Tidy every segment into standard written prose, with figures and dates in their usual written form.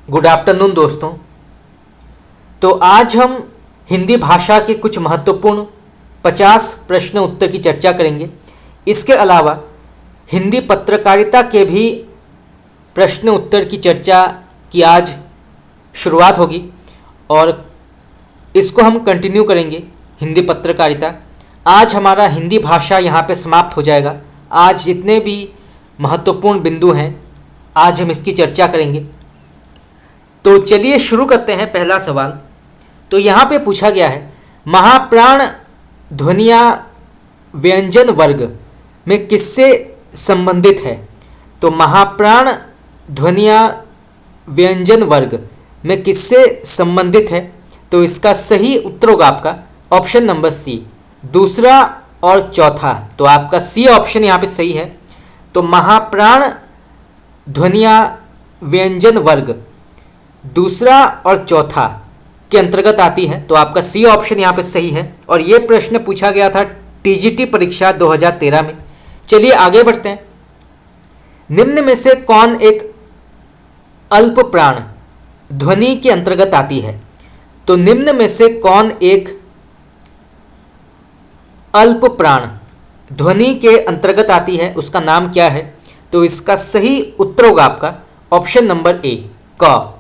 Good afternoon दोस्तों। तो आज हम हिंदी भाषा के कुछ महत्वपूर्ण 50 प्रश्न उत्तर की चर्चा करेंगे। इसके अलावा हिंदी पत्रकारिता के भी प्रश्न उत्तर की चर्चा की आज शुरुआत होगी और इसको हम कंटिन्यू करेंगे। हिंदी पत्रकारिता आज हमारा हिंदी भाषा यहाँ पे समाप्त हो जाएगा। आज जितने भी महत्वपूर्ण बिंदु हैं आज हम इसकी चर्चा करेंगे। तो चलिए शुरू करते हैं। पहला सवाल तो यहाँ पे पूछा गया है, महाप्राण ध्वनिया व्यंजन वर्ग में किससे संबंधित है? तो महाप्राण ध्वनिया व्यंजन वर्ग में किससे संबंधित है? तो इसका सही उत्तर होगा आपका ऑप्शन नंबर सी, दूसरा और चौथा। तो आपका सी ऑप्शन यहाँ पे सही है। तो महाप्राण ध्वनिया व्यंजन वर्ग दूसरा और चौथा के अंतर्गत आती है। तो आपका सी ऑप्शन यहाँ पे सही है और ये प्रश्न पूछा गया था टीजीटी परीक्षा 2013 में। चलिए आगे बढ़ते हैं। निम्न में से कौन एक अल्प प्राण ध्वनि के अंतर्गत आती है? तो निम्न में से कौन एक अल्प प्राण ध्वनि के अंतर्गत आती है, उसका नाम क्या है? तो इसका सही उत्तर होगा आपका ऑप्शन नंबर ए, क।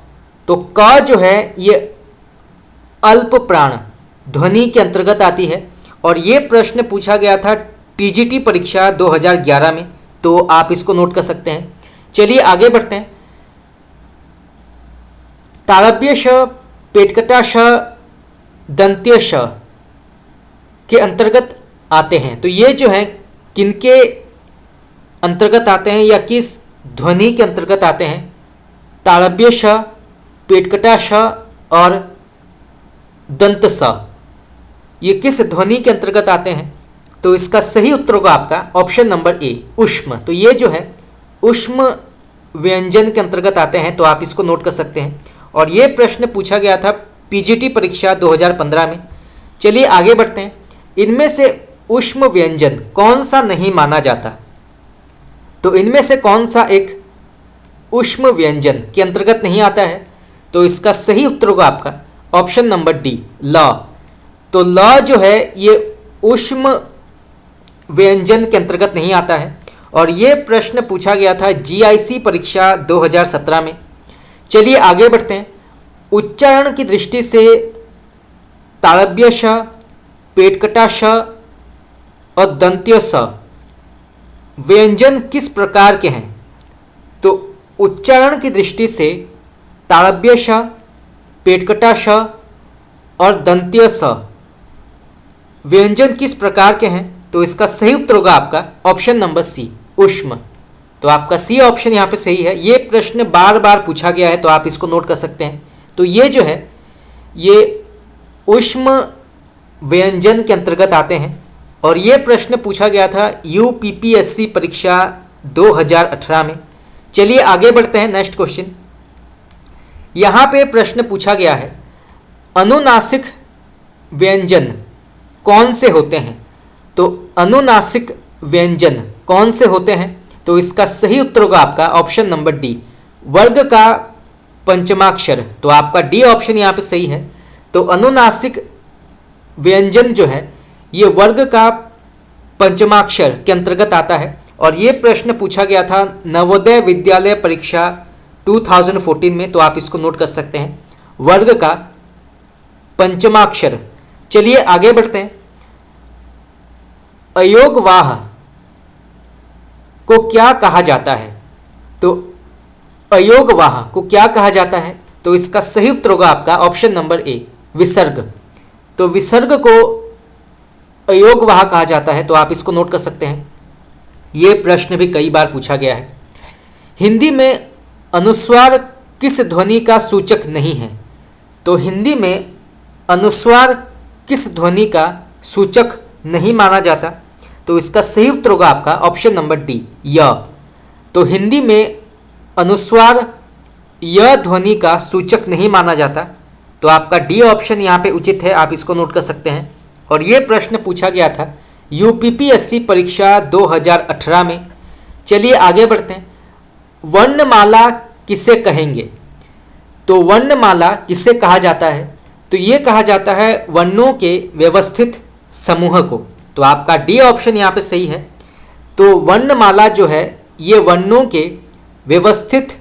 तो क जो है ये अल्प प्राण ध्वनि के अंतर्गत आती है और ये प्रश्न पूछा गया था टीजीटी परीक्षा 2011 में। तो आप इसको नोट कर सकते हैं। चलिए आगे बढ़ते हैं। तालव्य श, पेटकटा श, दंत्य श के अंतर्गत आते हैं। तो ये जो है किनके अंतर्गत आते हैं या किस ध्वनि के अंतर्गत आते हैं? तालव्य श, पेटकटा श और दंत स, ये किस ध्वनि के अंतर्गत आते हैं? तो इसका सही उत्तर होगा आपका ऑप्शन नंबर ए, ऊष्म। तो ये जो है ऊष्म व्यंजन के अंतर्गत आते हैं। तो आप इसको नोट कर सकते हैं और ये प्रश्न पूछा गया था पीजीटी परीक्षा 2015 में। चलिए आगे बढ़ते हैं। इनमें से ऊष्म व्यंजन कौन सा नहीं माना जाता? तो इनमें से कौन सा एक ऊष्म व्यंजन के अंतर्गत नहीं आता है? तो इसका सही उत्तर होगा आपका ऑप्शन नंबर डी, ल। तो ल जो है ये ऊष्म व्यंजन के अंतर्गत नहीं आता है और ये प्रश्न पूछा गया था जीआईसी परीक्षा 2017 में। चलिए आगे बढ़ते हैं। उच्चारण की दृष्टि से तालव्य श, पेटकटा श और दंत्य स व्यंजन किस प्रकार के हैं? तो उच्चारण की दृष्टि से तालव्य श, पेटकटा श और दंत्य स व्यंजन किस प्रकार के हैं? तो इसका सही उत्तर होगा आपका ऑप्शन नंबर सी, ऊष्म। तो आपका सी ऑप्शन यहाँ पे सही है। ये प्रश्न बार बार पूछा गया है तो आप इसको नोट कर सकते हैं। तो ये जो है ये ऊष्म व्यंजन के अंतर्गत आते हैं और ये प्रश्न पूछा गया था यूपीपीएससी परीक्षा 2018 में। चलिए आगे बढ़ते हैं। नेक्स्ट क्वेश्चन, यहाँ पे प्रश्न पूछा गया है अनुनासिक व्यंजन कौन से होते हैं? तो अनुनासिक व्यंजन कौन से होते हैं? तो इसका सही उत्तर होगा आपका ऑप्शन नंबर डी, वर्ग का पंचमाक्षर। तो आपका डी ऑप्शन यहाँ पे सही है। तो अनुनासिक व्यंजन जो है ये वर्ग का पंचमाक्षर के अंतर्गत आता है और ये प्रश्न पूछा गया था नवोदय विद्यालय परीक्षा 2014 में। तो आप इसको नोट कर सकते हैं, वर्ग का पंचमाक्षर। चलिए आगे बढ़ते हैं। अयोगवाह को क्या कहा जाता है? तो अयोगवाह को क्या कहा जाता है? तो इसका सही उत्तर होगा आपका ऑप्शन नंबर ए, विसर्ग। तो विसर्ग को अयोगवाह कहा जाता है। तो आप इसको नोट कर सकते हैं। यह प्रश्न भी कई बार पूछा गया है। हिंदी में अनुस्वार किस ध्वनि का सूचक नहीं है? तो हिंदी में अनुस्वार किस ध्वनि का सूचक नहीं माना जाता? तो इसका सही उत्तर होगा आपका ऑप्शन नंबर डी, य। तो हिंदी में अनुस्वार य ध्वनि का सूचक नहीं माना जाता। तो आपका डी ऑप्शन यहाँ पे उचित है, आप इसको नोट कर सकते हैं। और ये प्रश्न पूछा गया था यूपीपीएससी परीक्षा 2018 में। चलिए आगे बढ़ते हैं। वर्णमाला किसे कहेंगे? तो वर्णमाला किसे कहा जाता है? तो ये कहा जाता है वर्णों के व्यवस्थित समूह को। तो आपका डी ऑप्शन यहाँ पे सही है। तो वर्णमाला जो है ये वर्णों के व्यवस्थित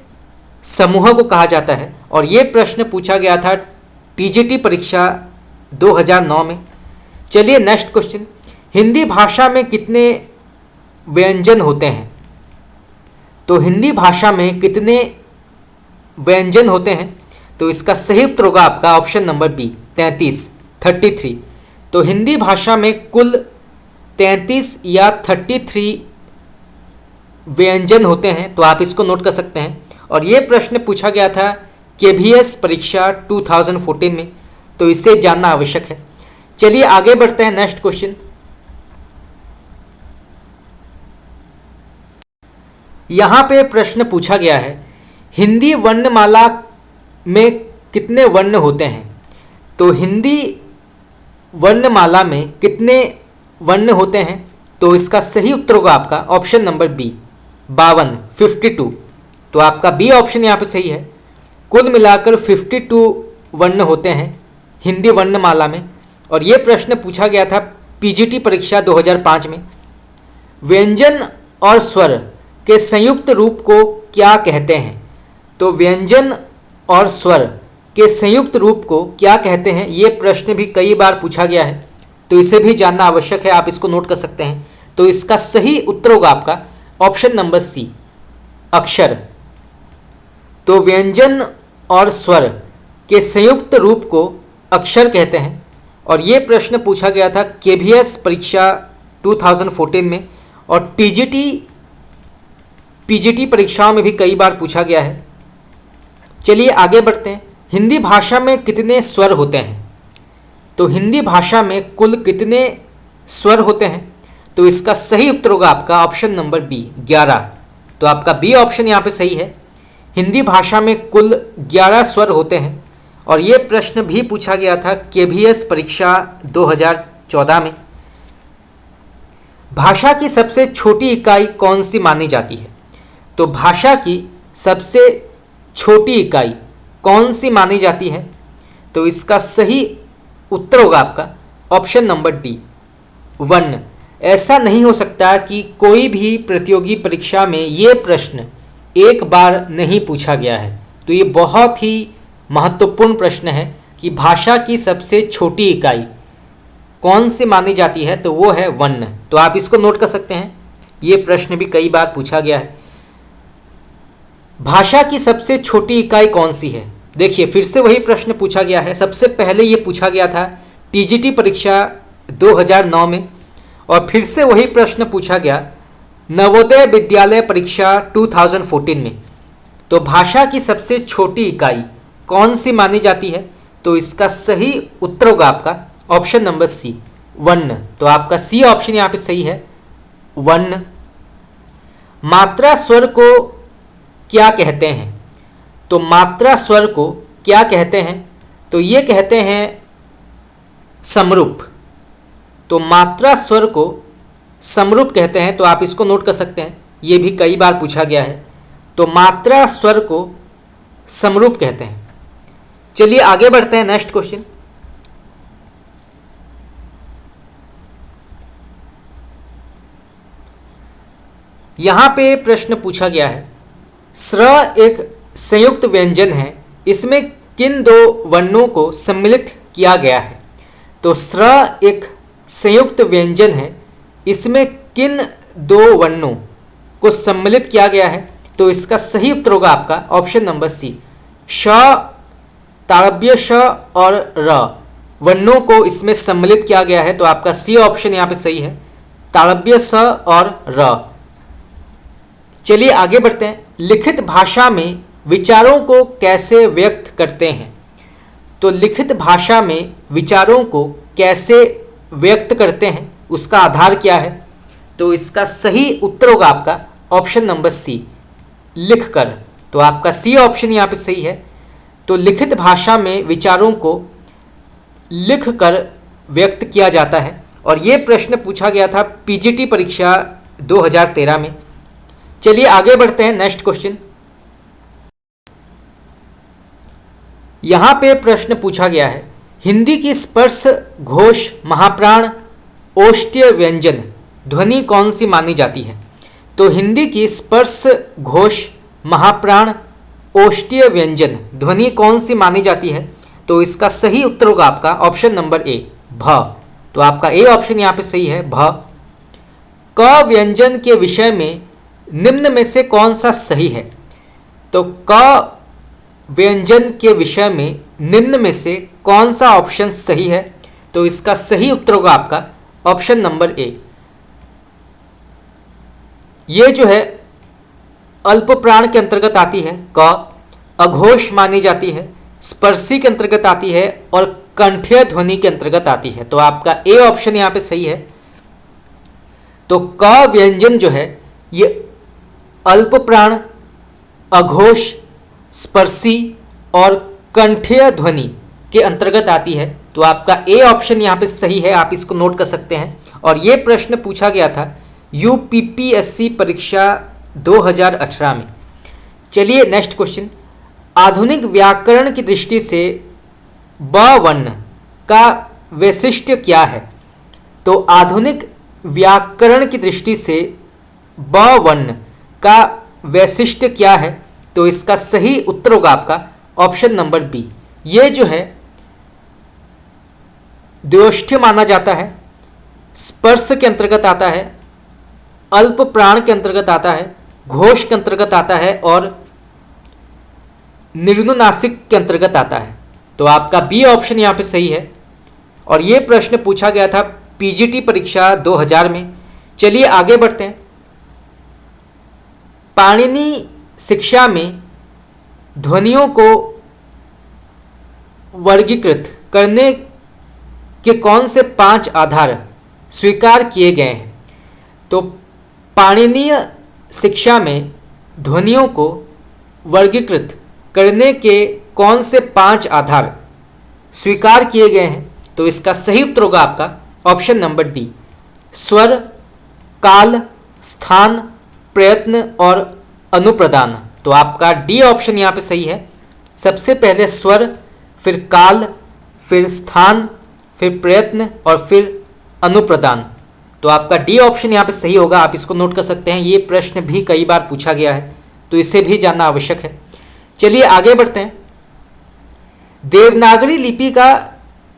समूह को कहा जाता है और ये प्रश्न पूछा गया था टीजीटी परीक्षा 2009 में। चलिए नेक्स्ट क्वेश्चन, हिंदी भाषा में कितने व्यंजन होते हैं? तो हिंदी भाषा में कितने व्यंजन होते हैं? तो इसका सही उत्तर होगा आपका ऑप्शन नंबर बी 33। तो हिंदी भाषा में कुल 33 या 33 व्यंजन होते हैं। तो आप इसको नोट कर सकते हैं और ये प्रश्न पूछा गया था केवीएस परीक्षा 2014 में, तो इसे जानना आवश्यक है। चलिए आगे बढ़ते हैं नेक्स्ट क्वेश्चन। यहां पे प्रश्न पूछा गया है हिंदी वर्णमाला में कितने वर्ण होते हैं? तो हिंदी वर्णमाला में कितने वर्ण होते हैं? तो इसका सही उत्तर होगा आपका ऑप्शन नंबर बी 52। तो आपका बी ऑप्शन यहाँ पे सही है। कुल मिलाकर 52 वर्ण होते हैं हिंदी वर्णमाला में और ये प्रश्न पूछा गया था पीजीटी परीक्षा 2005 में। व्यंजन और स्वर के संयुक्त रूप को क्या कहते हैं? तो व्यंजन और स्वर के संयुक्त रूप को क्या कहते हैं? ये प्रश्न भी कई बार पूछा गया है, तो इसे भी जानना आवश्यक है। आप इसको नोट कर सकते हैं। तो इसका सही उत्तर होगा आपका ऑप्शन नंबर सी अक्षर। तो व्यंजन और स्वर के संयुक्त रूप को अक्षर कहते हैं और ये प्रश्न पूछा गया था केवीएस परीक्षा 2014 में और पीजीटी परीक्षाओं में भी कई बार पूछा गया है। चलिए आगे बढ़ते हैं। हिंदी भाषा में कितने स्वर होते हैं? तो हिंदी भाषा में कुल कितने स्वर होते हैं? तो इसका सही उत्तर होगा आपका ऑप्शन नंबर बी 11। तो आपका बी ऑप्शन यहाँ पे सही है। हिंदी भाषा में कुल 11 स्वर होते हैं और ये प्रश्न भी पूछा गया था केवीएस परीक्षा 2014 में। भाषा की सबसे छोटी इकाई कौन सी मानी जाती है? तो भाषा की सबसे छोटी इकाई कौन सी मानी जाती है? तो इसका सही उत्तर होगा आपका ऑप्शन नंबर डी वर्ण। ऐसा नहीं हो सकता कि कोई भी प्रतियोगी परीक्षा में ये प्रश्न एक बार नहीं पूछा गया है। तो ये बहुत ही महत्वपूर्ण प्रश्न है कि भाषा की सबसे छोटी इकाई कौन सी मानी जाती है? तो वो है वर्ण। तो आप इसको नोट कर सकते हैं, ये प्रश्न भी कई बार पूछा गया है। भाषा की सबसे छोटी इकाई कौन सी है? देखिए फिर से वही प्रश्न पूछा गया है। सबसे पहले ये पूछा गया था टीजीटी परीक्षा 2009 में और फिर से वही प्रश्न पूछा गया नवोदय विद्यालय परीक्षा 2014 में। तो भाषा की सबसे छोटी इकाई कौन सी मानी जाती है? तो इसका सही उत्तर होगा आपका ऑप्शन नंबर सी वर्ण। तो आपका सी ऑप्शन यहाँ पे सही है वर्ण। मात्रा स्वर को क्या कहते हैं? तो मात्रा स्वर को क्या कहते हैं? तो ये कहते हैं समरूप। तो मात्रा स्वर को समरूप कहते हैं। तो आप इसको नोट कर सकते हैं, ये भी कई बार पूछा गया है। तो मात्रा स्वर को समरूप कहते हैं। चलिए आगे बढ़ते हैं नेक्स्ट क्वेश्चन। यहां पे प्रश्न पूछा गया है स्र एक संयुक्त व्यंजन है, इसमें किन दो वर्णों को सम्मिलित किया गया है? तो स्र एक संयुक्त व्यंजन है, इसमें किन दो वर्णों को सम्मिलित किया गया है? तो इसका सही उत्तर होगा आपका ऑप्शन नंबर सी श, तालव्य श और र वर्णों को इसमें सम्मिलित किया गया है। तो आपका सी ऑप्शन यहाँ पे सही है तालव्य स और र। चलिए आगे बढ़ते हैं। लिखित भाषा में विचारों को कैसे व्यक्त करते हैं? तो लिखित भाषा में विचारों को कैसे व्यक्त करते हैं, उसका आधार क्या है? तो इसका सही उत्तर होगा आपका ऑप्शन नंबर सी लिखकर। तो आपका सी ऑप्शन यहाँ पे सही है। तो लिखित भाषा में विचारों को लिखकर व्यक्त किया जाता है और ये प्रश्न पूछा गया था पीजीटी परीक्षा 2013 में। चलिए आगे बढ़ते हैं नेक्स्ट क्वेश्चन। यहाँ पे प्रश्न पूछा गया है, हिंदी की स्पर्श घोष महाप्राण ओष्ठ्य व्यंजन ध्वनि कौन सी मानी जाती है? तो हिंदी की स्पर्श घोष महाप्राण ओष्ठ्य व्यंजन ध्वनि कौन सी मानी जाती है? तो इसका सही उत्तर होगा आपका ऑप्शन नंबर ए, भ। तो आपका ए ऑप्शन यहाँ पे सही है, भ। क व्यंजन के विषय में निम्न में से कौन सा सही है? तो क व्यंजन के विषय में निम्न में से कौन सा ऑप्शन सही है? तो इसका सही उत्तर होगा आपका ऑप्शन नंबर ए। ये जो है अल्प प्राण के अंतर्गत आती है, क। अघोष मानी जाती है, स्पर्शी के अंतर्गत आती है और कंठ्य ध्वनि के अंतर्गत आती है। तो आपका ए ऑप्शन यहाँ पे सही है। तो क व्यंजन जो है ये अल्प प्राण, अघोष, स्पर्शी और कंठ्य ध्वनि के अंतर्गत आती है। तो आपका ए ऑप्शन यहाँ पे सही है, आप इसको नोट कर सकते हैं। और ये प्रश्न पूछा गया था यूपीपीएससी परीक्षा 2018 में। चलिए नेक्स्ट क्वेश्चन, आधुनिक व्याकरण की दृष्टि से ब वर्ण का वैशिष्ट्य क्या है? तो आधुनिक व्याकरण की दृष्टि से ब वर्ण का वैशिष्ट्य क्या है? तो इसका सही उत्तर होगा आपका ऑप्शन नंबर बी। ये जो है द्व्योष्ठ्य माना जाता है, स्पर्श के अंतर्गत आता है, अल्प प्राण के अंतर्गत आता है, घोष के अंतर्गत आता है और निर्नुनासिक के अंतर्गत आता है। तो आपका बी ऑप्शन यहाँ पे सही है। और ये प्रश्न पूछा गया था पीजीटी परीक्षा 2000 में। चलिए आगे बढ़ते हैं। पाणिनि शिक्षा में ध्वनियों को वर्गीकृत करने के कौन से 5 आधार स्वीकार किए गए हैं? तो पाणिनीय शिक्षा में ध्वनियों को वर्गीकृत करने के कौन से 5 आधार स्वीकार किए गए हैं? तो इसका सही उत्तर होगा आपका ऑप्शन नंबर डी, स्वर, काल, स्थान, प्रयत्न और अनुप्रदान। तो आपका डी ऑप्शन यहाँ पे सही है। सबसे पहले स्वर, फिर काल, फिर स्थान, फिर प्रयत्न और फिर अनुप्रदान। तो आपका डी ऑप्शन यहाँ पे सही होगा, आप इसको नोट कर सकते हैं। ये प्रश्न भी कई बार पूछा गया है तो इसे भी जानना आवश्यक है। चलिए आगे बढ़ते हैं। देवनागरी लिपि का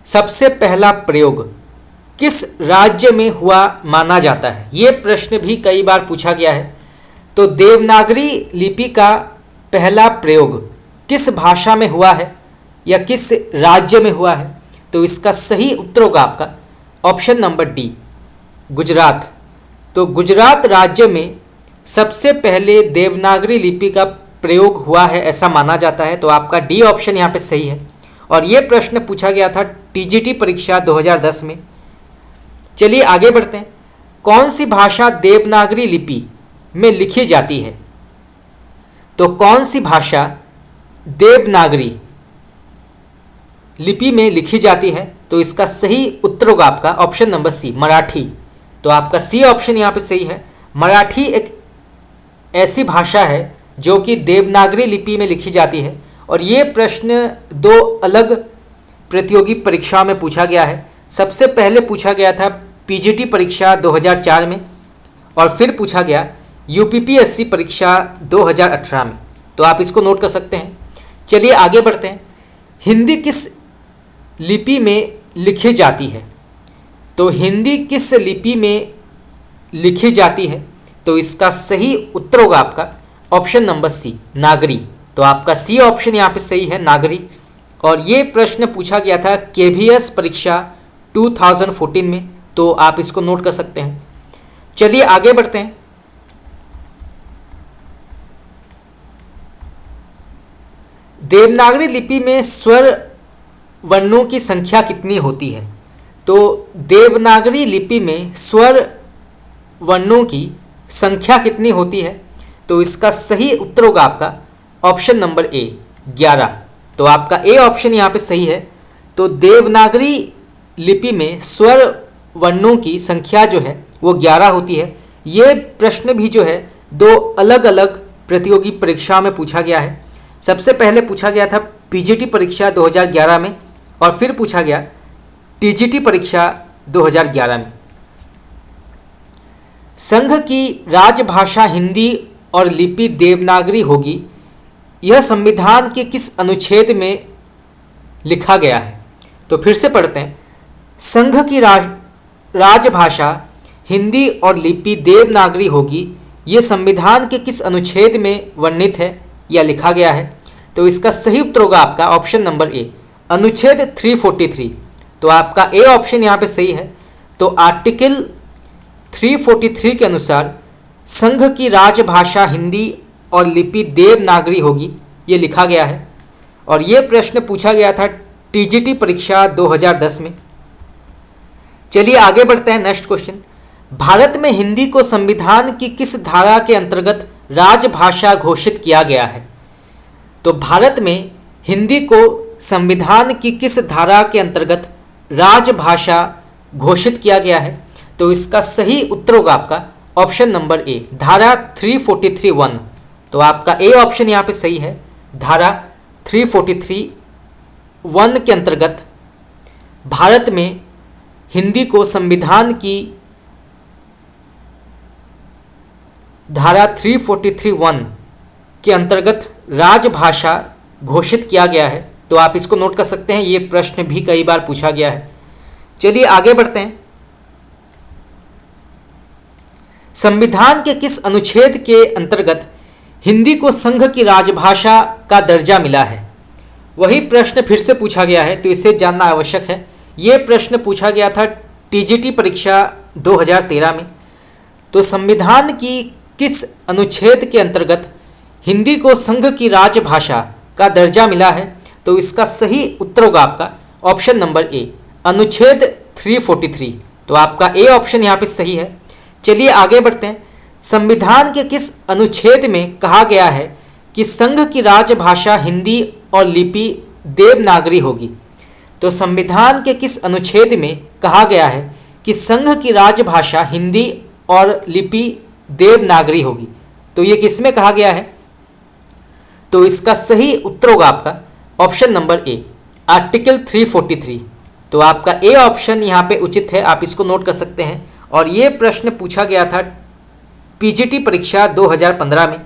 सबसे पहला प्रयोग किस राज्य में हुआ माना जाता है? ये प्रश्न भी कई बार पूछा गया है। तो देवनागरी लिपि का पहला प्रयोग किस भाषा में हुआ है या किस राज्य में हुआ है? तो इसका सही उत्तर होगा आपका ऑप्शन नंबर डी, गुजरात। तो गुजरात राज्य में सबसे पहले देवनागरी लिपि का प्रयोग हुआ है ऐसा माना जाता है। तो आपका डी ऑप्शन यहाँ पे सही है। और ये प्रश्न पूछा गया था टीजीटी परीक्षा 2010 में। चलिए आगे बढ़ते हैं। कौन सी भाषा देवनागरी लिपि में लिखी जाती है? तो कौन सी भाषा देवनागरी लिपि में लिखी जाती है? तो इसका सही उत्तर होगा आपका ऑप्शन नंबर सी, मराठी। तो आपका सी ऑप्शन यहाँ पे सही है। मराठी एक ऐसी भाषा है जो कि देवनागरी लिपि में लिखी जाती है। और ये प्रश्न 2 अलग प्रतियोगी परीक्षाओं में पूछा गया है। सबसे पहले पूछा गया था पीजीटी परीक्षा 2004 में और फिर पूछा गया यूपीपीएससी परीक्षा 2018 में। तो आप इसको नोट कर सकते हैं। चलिए आगे बढ़ते हैं। हिंदी किस लिपि में लिखी जाती है? तो हिंदी किस लिपि में लिखी जाती है? तो इसका सही उत्तर होगा आपका ऑप्शन नंबर सी, नागरी। तो आपका सी ऑप्शन यहाँ पे सही है, नागरी। और ये प्रश्न पूछा गया था केवीएस परीक्षा 2014 में। तो आप इसको नोट कर सकते हैं। चलिए आगे बढ़ते हैं। देवनागरी लिपि में स्वर वर्णों की संख्या कितनी होती है? तो देवनागरी लिपि में स्वर वर्णों की संख्या कितनी होती है? तो इसका सही उत्तर होगा आपका ऑप्शन नंबर ए, 11। तो आपका ए ऑप्शन यहाँ पे सही है। तो देवनागरी लिपि में स्वर वर्णों की संख्या जो है वो 11 होती है। ये प्रश्न भी जो है 2 अलग अलग प्रतियोगी परीक्षाओं में पूछा गया है। सबसे पहले पूछा गया था पीजीटी परीक्षा 2011 में और फिर पूछा गया टीजीटी परीक्षा 2011 में। संघ की राजभाषा हिंदी और लिपि देवनागरी होगी, यह संविधान के किस अनुच्छेद में लिखा गया है? तो फिर से पढ़ते हैं। संघ की राजभाषा हिंदी और लिपि देवनागरी होगी, ये संविधान के किस अनुच्छेद में वर्णित है या लिखा गया है? तो इसका सही उत्तर होगा आपका ऑप्शन नंबर ए, अनुच्छेद 343। तो आपका ए ऑप्शन यहाँ पे सही है। तो आर्टिकल 343 के अनुसार संघ की राजभाषा हिंदी और लिपि देवनागरी होगी, ये लिखा गया है। और ये प्रश्न पूछा गया था टीजीटी परीक्षा 2010 में। चलिए आगे बढ़ते हैं। नेक्स्ट क्वेश्चन, भारत में हिंदी को संविधान की किस धारा के अंतर्गत राजभाषा घोषित किया गया है? तो भारत में हिंदी को संविधान की किस धारा के अंतर्गत राजभाषा घोषित किया गया है? तो इसका सही उत्तर होगा आपका ऑप्शन नंबर ए, धारा 343(1). तो आपका ए ऑप्शन यहाँ पे सही है। धारा 343(1) के अंतर्गत भारत में हिंदी को संविधान की धारा 343(1) के अंतर्गत राजभाषा घोषित किया गया है। तो आप इसको नोट कर सकते हैं, ये प्रश्न भी कई बार पूछा गया है। चलिए आगे बढ़ते हैं। संविधान के किस अनुच्छेद के अंतर्गत हिंदी को संघ की राजभाषा का दर्जा मिला है? वही प्रश्न फिर से पूछा गया है, तो इसे जानना आवश्यक है। ये प्रश्न पूछा गया था टीजीटी परीक्षा 2013 में। तो संविधान की किस अनुच्छेद के अंतर्गत हिंदी को संघ की राजभाषा का दर्जा मिला है? तो इसका सही उत्तर होगा आपका ऑप्शन नंबर ए, अनुच्छेद 343। तो आपका ए ऑप्शन यहाँ पे सही है। चलिए आगे बढ़ते हैं। संविधान के किस अनुच्छेद में कहा गया है कि संघ की राजभाषा हिंदी और लिपि देवनागरी होगी? तो संविधान के किस अनुच्छेद में कहा गया है कि संघ की राजभाषा हिंदी और लिपि देवनागरी होगी? तो ये किस में कहा गया है? तो इसका सही उत्तर होगा आपका ऑप्शन नंबर ए, आर्टिकल 343। तो आपका ए ऑप्शन यहाँ पे उचित है, आप इसको नोट कर सकते हैं। और ये प्रश्न पूछा गया था पीजीटी परीक्षा 2015 में।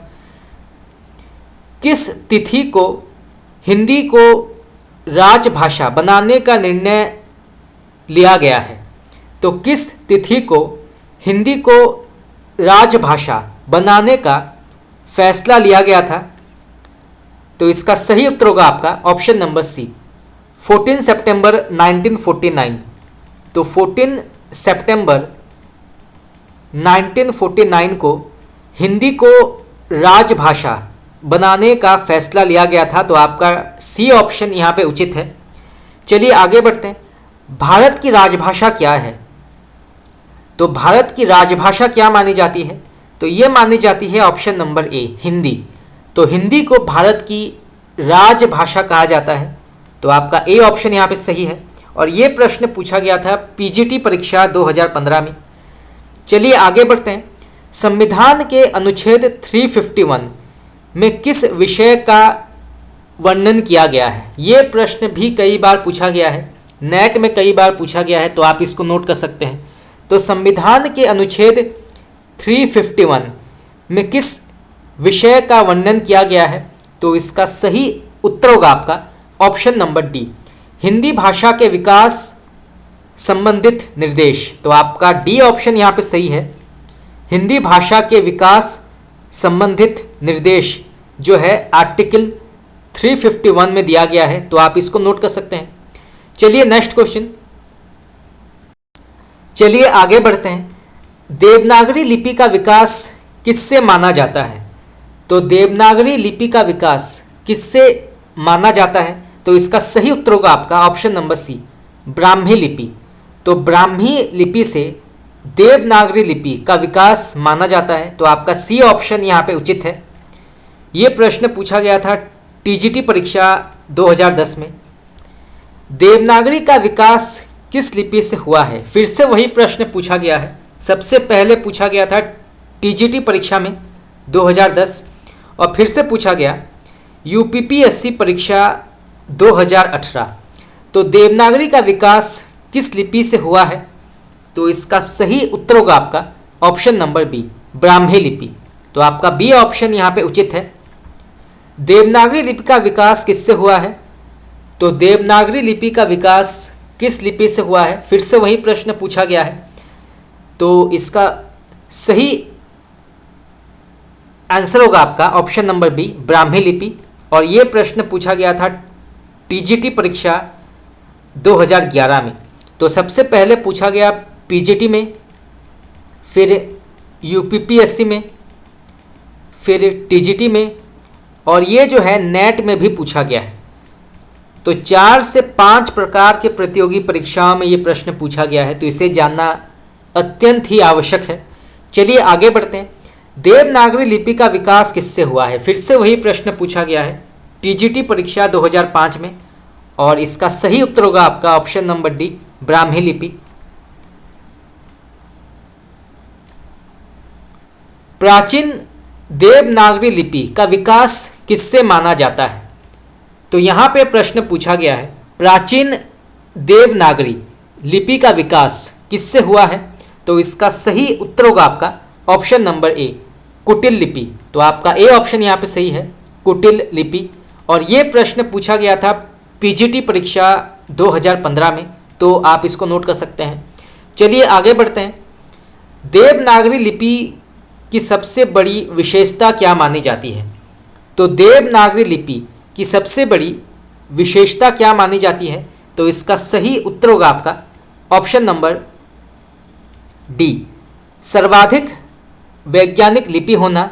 किस तिथि को हिंदी को राजभाषा बनाने का निर्णय लिया गया है? तो किस तिथि को हिंदी को राजभाषा बनाने का फैसला लिया गया था? तो इसका सही उत्तर होगा आपका ऑप्शन नंबर सी, 14 सितंबर 1949। तो 14 सितंबर 1949 को हिंदी को राजभाषा बनाने का फैसला लिया गया था। तो आपका सी ऑप्शन यहाँ पे उचित है। चलिए आगे बढ़ते हैं। भारत की राजभाषा क्या है? तो भारत की राजभाषा क्या मानी जाती है? तो ये मानी जाती है ऑप्शन नंबर ए, हिंदी। तो हिंदी को भारत की राजभाषा कहा जाता है। तो आपका ए ऑप्शन यहाँ पे सही है। और ये प्रश्न पूछा गया था पीजीटी परीक्षा 2015 में। चलिए आगे बढ़ते हैं। संविधान के अनुच्छेद 351 में किस विषय का वर्णन किया गया है? ये प्रश्न भी कई बार पूछा गया है, नेट में कई बार पूछा गया है, तो आप इसको नोट कर सकते हैं। तो संविधान के अनुच्छेद 351 में किस विषय का वर्णन किया गया है? तो इसका सही उत्तर होगा आपका ऑप्शन नंबर डी, हिंदी भाषा के विकास संबंधित निर्देश। तो आपका डी ऑप्शन यहाँ पे सही है। हिंदी भाषा के विकास संबंधित निर्देश जो है आर्टिकल 351 में दिया गया है। तो आप इसको नोट कर सकते हैं। चलिए नेक्स्ट क्वेश्चन, चलिए आगे बढ़ते हैं। देवनागरी लिपि का विकास किससे माना जाता है? तो देवनागरी लिपि का विकास किससे माना जाता है? तो इसका सही उत्तर होगा आपका ऑप्शन नंबर सी, ब्राह्मी लिपि। तो ब्राह्मी लिपि से देवनागरी लिपि का विकास माना जाता है। तो आपका सी ऑप्शन यहाँ पे उचित है। ये प्रश्न पूछा गया था टीजीटी परीक्षा 2010 में। देवनागरी का विकास किस लिपि से हुआ है? फिर से वही प्रश्न पूछा गया है। सबसे पहले पूछा गया था टीजीटी परीक्षा में 2010 और फिर से पूछा गया यूपीपीएससी परीक्षा 2018। तो देवनागरी का विकास किस लिपि से हुआ है? तो इसका सही उत्तर होगा आपका ऑप्शन नंबर बी, ब्राह्मी लिपि। तो आपका बी ऑप्शन यहाँ पे उचित है। देवनागरी लिपि का विकास किससे हुआ है? तो देवनागरी लिपि का विकास किस लिपि से हुआ है? फिर से वही प्रश्न पूछा गया है। तो इसका सही आंसर होगा आपका ऑप्शन नंबर बी, ब्राह्मी लिपि। और ये प्रश्न पूछा गया था टीजीटी परीक्षा 2011 में। तो सबसे पहले पूछा गया पीजीटी में, फिर यूपीपीएससी में, फिर टीजीटी में, और ये जो है नेट में भी पूछा गया है। तो 4 से 5 प्रकार के प्रतियोगी परीक्षाओं में ये प्रश्न पूछा गया है। तो इसे जानना अत्यंत ही आवश्यक है। चलिए आगे बढ़ते हैं। देवनागरी लिपि का विकास किससे हुआ है? फिर से वही प्रश्न पूछा गया है टीजीटी परीक्षा 2005 में, और इसका सही उत्तर होगा आपका ऑप्शन नंबर डी, ब्राह्मी लिपि। प्राचीन देवनागरी लिपि का विकास किससे माना जाता है? तो यहाँ पे प्रश्न पूछा गया है प्राचीन देवनागरी लिपि का विकास किससे हुआ है? तो इसका सही उत्तर होगा आपका ऑप्शन नंबर ए, कुटिल लिपि। तो आपका ए ऑप्शन यहाँ पे सही है, कुटिल लिपि। और ये प्रश्न पूछा गया था पीजीटी परीक्षा 2015 में। तो आप इसको नोट कर सकते हैं। चलिए आगे बढ़ते हैं। देवनागरी लिपि की सबसे बड़ी विशेषता क्या मानी जाती है? तो देवनागरी लिपि की सबसे बड़ी विशेषता क्या मानी जाती है? तो इसका सही उत्तर होगा आपका ऑप्शन नंबर डी, सर्वाधिक वैज्ञानिक लिपि होना,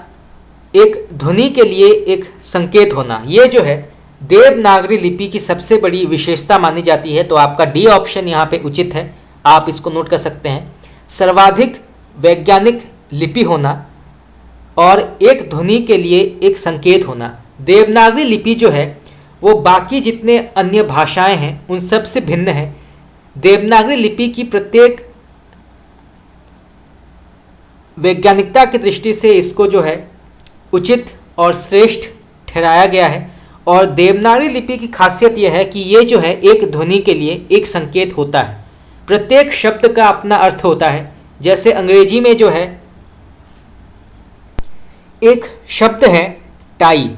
एक ध्वनि के लिए एक संकेत होना। ये जो है देवनागरी लिपि की सबसे बड़ी विशेषता मानी जाती है। तो आपका डी ऑप्शन यहाँ पे उचित है, आप इसको नोट कर सकते हैं। सर्वाधिक वैज्ञानिक लिपि होना और एक ध्वनि के लिए एक संकेत होना। देवनागरी लिपि जो है वो बाकी जितने अन्य भाषाएं हैं उन सब से भिन्न है। देवनागरी लिपि की प्रत्येक वैज्ञानिकता की दृष्टि से इसको जो है उचित और श्रेष्ठ ठहराया गया है। और देवनागरी लिपि की खासियत यह है कि ये जो है एक ध्वनि के लिए एक संकेत होता है। प्रत्येक शब्द का अपना अर्थ होता है। जैसे अंग्रेजी में जो है एक शब्द है टाई,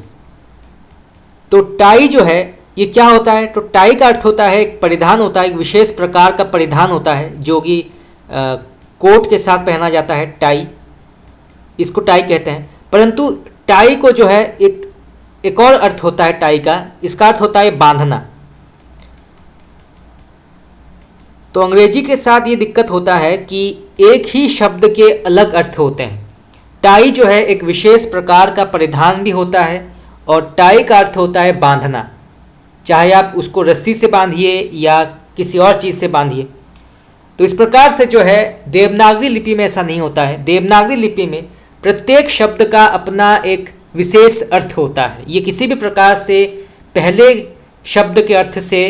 तो टाई जो है ये क्या होता है? तो टाई का अर्थ होता है एक परिधान होता है, एक विशेष प्रकार का परिधान होता है जो कि कोट के साथ पहना जाता है। टाई, इसको टाई कहते हैं। परंतु टाई को जो है एक और अर्थ होता है टाई का, इसका अर्थ होता है बांधना। तो अंग्रेजी के साथ ये दिक्कत होता है कि एक ही शब्द के अलग अर्थ होते हैं। टाई जो है एक विशेष प्रकार का परिधान भी होता है और टाई का अर्थ होता है बांधना, चाहे आप उसको रस्सी से बांधिए या किसी और चीज़ से बांधिए। तो इस प्रकार से जो है देवनागरी लिपि में ऐसा नहीं होता है। देवनागरी लिपि में प्रत्येक शब्द का अपना एक विशेष अर्थ होता है। ये किसी भी प्रकार से पहले शब्द के अर्थ से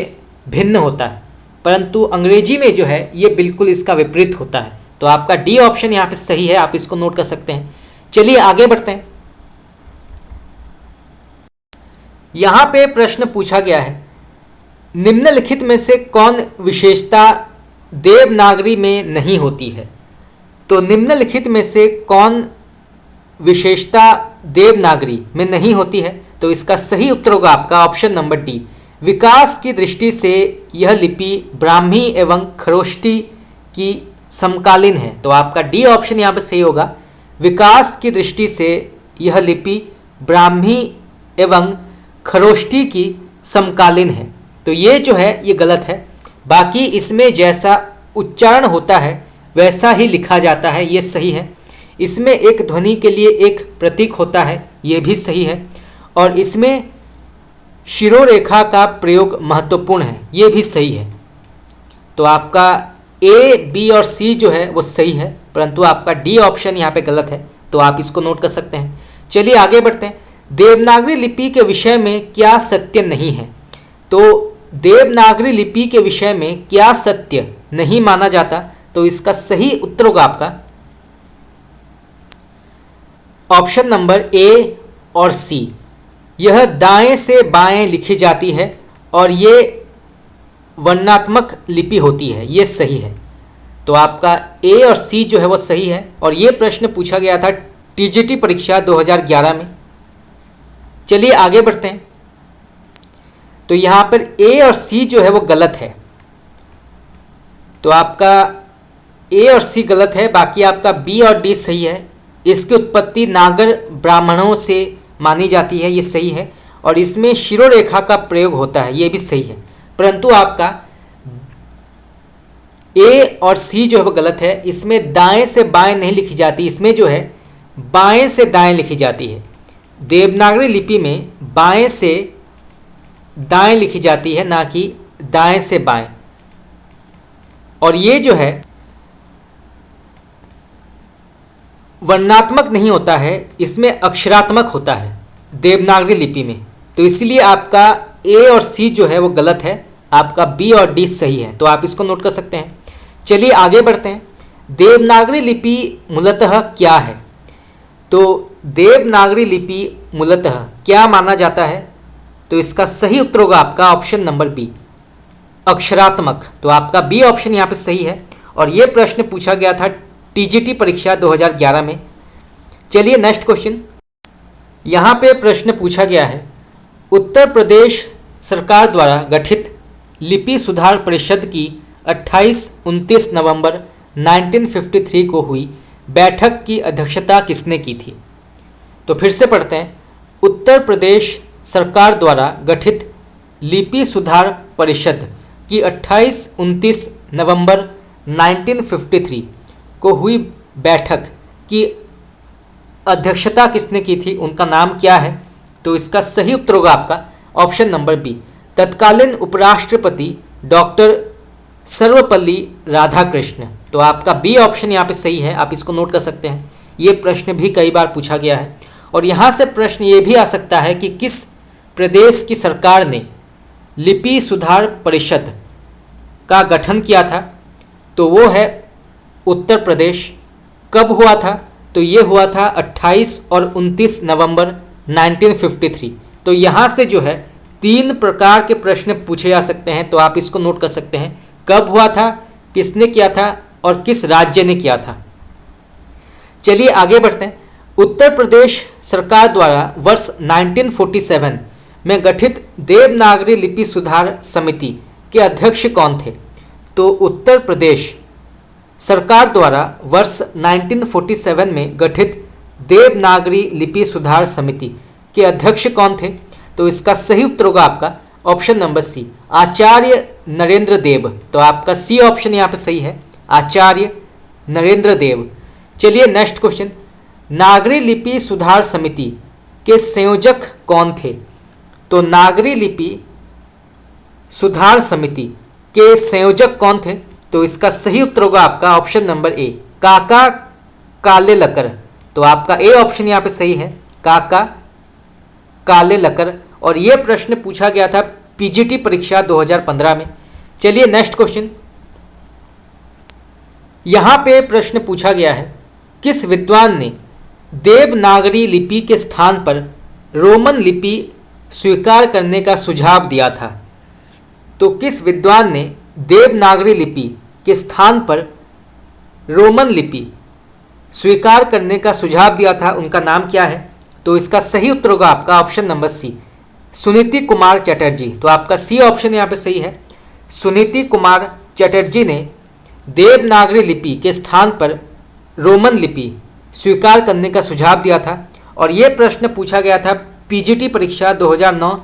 भिन्न होता है। परंतु अंग्रेजी में जो है ये बिल्कुल इसका विपरीत होता है। तो आपका डी ऑप्शन यहाँ पे सही है, आप इसको नोट कर सकते हैं। चलिए आगे बढ़ते हैं। यहाँ पे प्रश्न पूछा गया है निम्नलिखित में से कौन विशेषता देवनागरी में नहीं होती है? तो निम्नलिखित में से कौन विशेषता देवनागरी में नहीं होती है? तो इसका सही उत्तर होगा आपका ऑप्शन नंबर डी, विकास की दृष्टि से यह लिपि ब्राह्मी एवं खरोष्टी की समकालीन है। तो आपका डी ऑप्शन यहाँ पे सही होगा, विकास की दृष्टि से यह लिपि ब्राह्मी एवं खरोष्टी की समकालीन है। तो ये जो है ये गलत है। बाकी इसमें जैसा उच्चारण होता है वैसा ही लिखा जाता है, ये सही है। इसमें एक ध्वनि के लिए एक प्रतीक होता है, ये भी सही है। और इसमें शिरोरेखा का प्रयोग महत्वपूर्ण है, ये भी सही है। तो आपका ए, बी और सी जो है वो सही है, परंतु आपका डी ऑप्शन यहाँ पे गलत है। तो आप इसको नोट कर सकते हैं। चलिए आगे बढ़ते हैं। देवनागरी लिपि के विषय में क्या सत्य नहीं है? तो देवनागरी लिपि के विषय में क्या सत्य नहीं माना जाता? तो इसका सही उत्तर होगा आपका ऑप्शन नंबर ए और सी। यह दाएं से बाएं लिखी जाती है और ये वर्णात्मक लिपि होती है, ये सही है। तो आपका ए और सी जो है वो सही है। और ये प्रश्न पूछा गया था टीजीटी परीक्षा 2011 में। चलिए आगे बढ़ते हैं। तो यहाँ पर ए और सी जो है वो गलत है। तो आपका ए और सी गलत है, बाकी आपका बी और डी सही है। इसकी उत्पत्ति नागर ब्राह्मणों से मानी जाती है, ये सही है। और इसमें शिरोरेखा का प्रयोग होता है, ये भी सही है। परंतु आपका ए और सी जो है वो गलत है। इसमें दाएं से बाएं नहीं लिखी जाती, इसमें जो है बाएं से दाएं लिखी जाती है। देवनागरी लिपि में बाएं से दाएं लिखी जाती है, ना कि दाएं से बाएं। और ये जो है वर्णात्मक नहीं होता है, इसमें अक्षरात्मक होता है देवनागरी लिपि में। तो इसलिए आपका ए और सी जो है वो गलत है, आपका बी और डी सही है। तो आप इसको नोट कर सकते हैं। चलिए आगे बढ़ते हैं। देवनागरी लिपि मूलतः क्या है? तो देवनागरी लिपि मूलतः क्या माना जाता है? तो इसका सही उत्तर होगा आपका ऑप्शन नंबर बी, अक्षरात्मक। तो आपका बी ऑप्शन यहाँ पे सही है। और ये प्रश्न पूछा गया था टीजीटी परीक्षा 2011 में। चलिए नेक्स्ट क्वेश्चन। यहाँ पे प्रश्न पूछा गया है, उत्तर प्रदेश सरकार द्वारा गठित लिपि सुधार परिषद की 28-29 नवंबर 1953 को हुई बैठक की अध्यक्षता किसने की थी? तो फिर से पढ़ते हैं। उत्तर प्रदेश सरकार द्वारा गठित लिपि सुधार परिषद की 28-29 नवंबर 1953 को हुई बैठक की अध्यक्षता किसने की थी? उनका नाम क्या है? तो इसका सही उत्तर होगा आपका ऑप्शन नंबर बी, तत्कालीन उपराष्ट्रपति डॉक्टर सर्वपल्ली राधाकृष्ण। तो आपका बी ऑप्शन यहाँ पे सही है, आप इसको नोट कर सकते हैं। ये प्रश्न भी कई बार पूछा गया है। और यहाँ से प्रश्न ये भी आ सकता है कि किस प्रदेश की सरकार ने लिपि सुधार परिषद का गठन किया था? तो वो है उत्तर प्रदेश। कब हुआ था? तो ये हुआ था 28 और 29 नवंबर 1953। तो यहाँ से जो है 3 प्रकार के प्रश्न पूछे जा सकते हैं, तो आप इसको नोट कर सकते हैं। कब हुआ था, किसने किया था और किस राज्य ने किया था। चलिए आगे बढ़ते हैं। उत्तर प्रदेश सरकार द्वारा वर्ष 1947 में गठित देवनागरी लिपि सुधार समिति के अध्यक्ष कौन थे? तो उत्तर प्रदेश सरकार द्वारा वर्ष 1947 में गठित देवनागरी लिपि सुधार समिति के अध्यक्ष कौन थे? तो इसका सही उत्तर होगा आपका ऑप्शन नंबर सी, आचार्य नरेंद्र देव। तो आपका सी ऑप्शन यहाँ पे सही है, आचार्य नरेंद्र देव। चलिए नेक्स्ट क्वेश्चन। नागरी लिपि सुधार समिति के संयोजक कौन थे? तो नागरी लिपि सुधार समिति के संयोजक कौन थे? तो इसका सही उत्तर होगा आपका ऑप्शन नंबर ए, काका कालेलकर। तो आपका ए ऑप्शन यहाँ पे सही है, काका कालेलकर। और ये प्रश्न पूछा गया था पीजीटी परीक्षा 2015 में। चलिए नेक्स्ट क्वेश्चन। यहाँ पे प्रश्न पूछा गया है, किस विद्वान ने देवनागरी लिपि के स्थान पर रोमन लिपि स्वीकार करने का सुझाव दिया था? तो किस विद्वान ने देवनागरी लिपि के स्थान पर रोमन लिपि स्वीकार करने का सुझाव दिया था, उनका नाम क्या है? तो इसका सही उत्तर होगा आपका option number C, Suniti Kumar Chatterji. तो आपका सी ऑप्शन यहाँ पे सही है, सुनीति कुमार चटर्जी ने देवनागरी लिपि के स्थान पर रोमन लिपि स्वीकार करने का सुझाव दिया था। और ये प्रश्न पूछा गया था पीजीटी परीक्षा 2009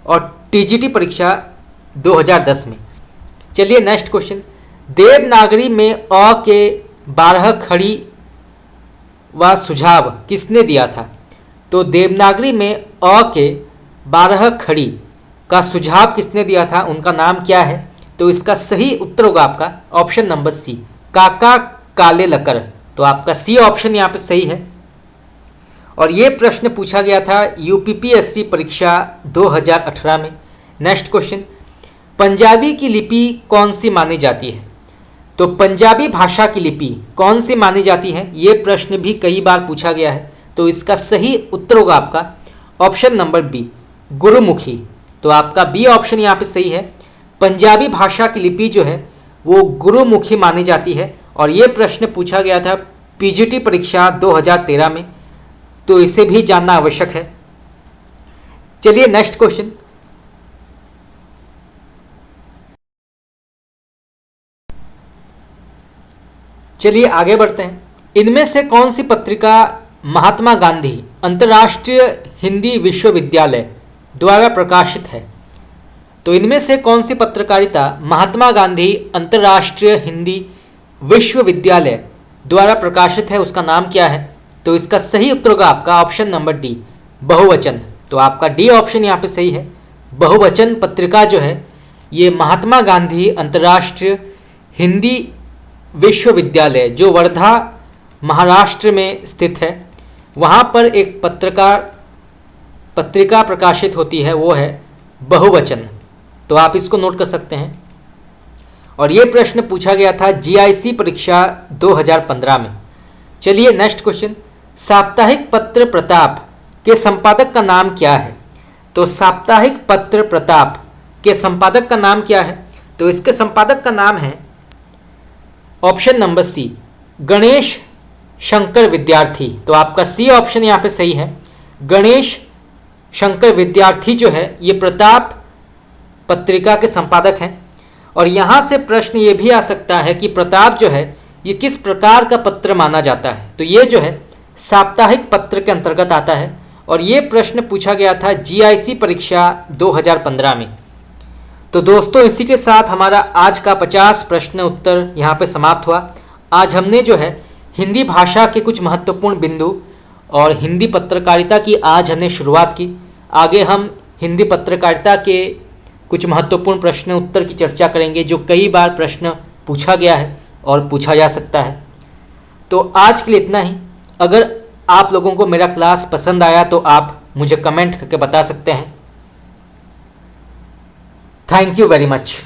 और टीजीटी परीक्षा 2010 में। चलिए नेक्स्ट क्वेश्चन। देवनागरी में अ के 12 खड़ी व सुझाव किसने दिया था? तो देवनागरी में अ के 12 खड़ी का सुझाव किसने दिया था, उनका नाम क्या है? तो इसका सही उत्तर होगा आपका ऑप्शन नंबर सी, काका कालेलकर। तो आपका सी ऑप्शन यहाँ पे सही है। और ये प्रश्न पूछा गया था यूपीपीएससी परीक्षा 2018 में। Next question. पंजाबी की लिपि कौन सी मानी जाती है? तो पंजाबी भाषा की लिपि कौन सी मानी जाती है, ये प्रश्न भी कई बार पूछा गया है। तो इसका सही उत्तर होगा आपका ऑप्शन नंबर बी, गुरुमुखी। तो आपका बी ऑप्शन यहाँ पे सही है। पंजाबी भाषा की लिपि जो है वो गुरुमुखी मानी जाती है और ये प्रश्न पूछा गया था पीजीटी परीक्षा 2013 में, तो इसे भी जानना आवश्यक है। चलिए नेक्स्ट क्वेश्चन। चलिए आगे बढ़ते हैं। इनमें से कौन सी पत्रिका महात्मा गांधी अंतर्राष्ट्रीय हिंदी विश्वविद्यालय द्वारा प्रकाशित है? तो इनमें से कौन सी पत्रकारिता महात्मा गांधी अंतर्राष्ट्रीय हिंदी विश्वविद्यालय द्वारा प्रकाशित है, उसका नाम क्या है? तो इसका सही उत्तर होगा आपका ऑप्शन नंबर डी, बहुवचन। तो आपका डी ऑप्शन यहाँ पे सही है। बहुवचन पत्रिका जो है ये महात्मा गांधी अंतर्राष्ट्रीय हिंदी विश्वविद्यालय जो वर्धा महाराष्ट्र में स्थित है, वहाँ पर एक पत्रिका प्रकाशित होती है, वो है बहुवचन। तो आप इसको नोट कर सकते हैं। और ये प्रश्न पूछा गया था जीआईसी परीक्षा 2015 में। चलिए नेक्स्ट क्वेश्चन। साप्ताहिक पत्र प्रताप के संपादक का नाम क्या है? तो साप्ताहिक पत्र प्रताप के संपादक का नाम क्या है? तो इसके संपादक का नाम है option number C, Ganesh Shankar Vidyarthi. तो आपका सी ऑप्शन यहाँ पे सही है। गणेश शंकर विद्यार्थी जो है ये प्रताप पत्रिका के संपादक हैं। और यहाँ से प्रश्न ये भी आ सकता है कि प्रताप जो है ये किस प्रकार का पत्र माना जाता है? तो ये जो है साप्ताहिक पत्र के अंतर्गत आता है और ये प्रश्न पूछा गया था जीआईसी परीक्षा 2015 में। तो दोस्तों इसी के साथ हमारा आज का 50 प्रश्न उत्तर यहाँ पे समाप्त हुआ। आज हमने जो है हिंदी भाषा के कुछ महत्वपूर्ण बिंदु और हिंदी पत्रकारिता की आज हमने शुरुआत की। आगे हम हिंदी पत्रकारिता के कुछ महत्वपूर्ण प्रश्न उत्तर की चर्चा करेंगे जो कई बार प्रश्न पूछा गया है और पूछा जा सकता है। तो आज के लिए इतना ही। अगर आप लोगों को मेरा क्लास पसंद आया तो आप मुझे कमेंट करके बता सकते हैं। Thank you very much.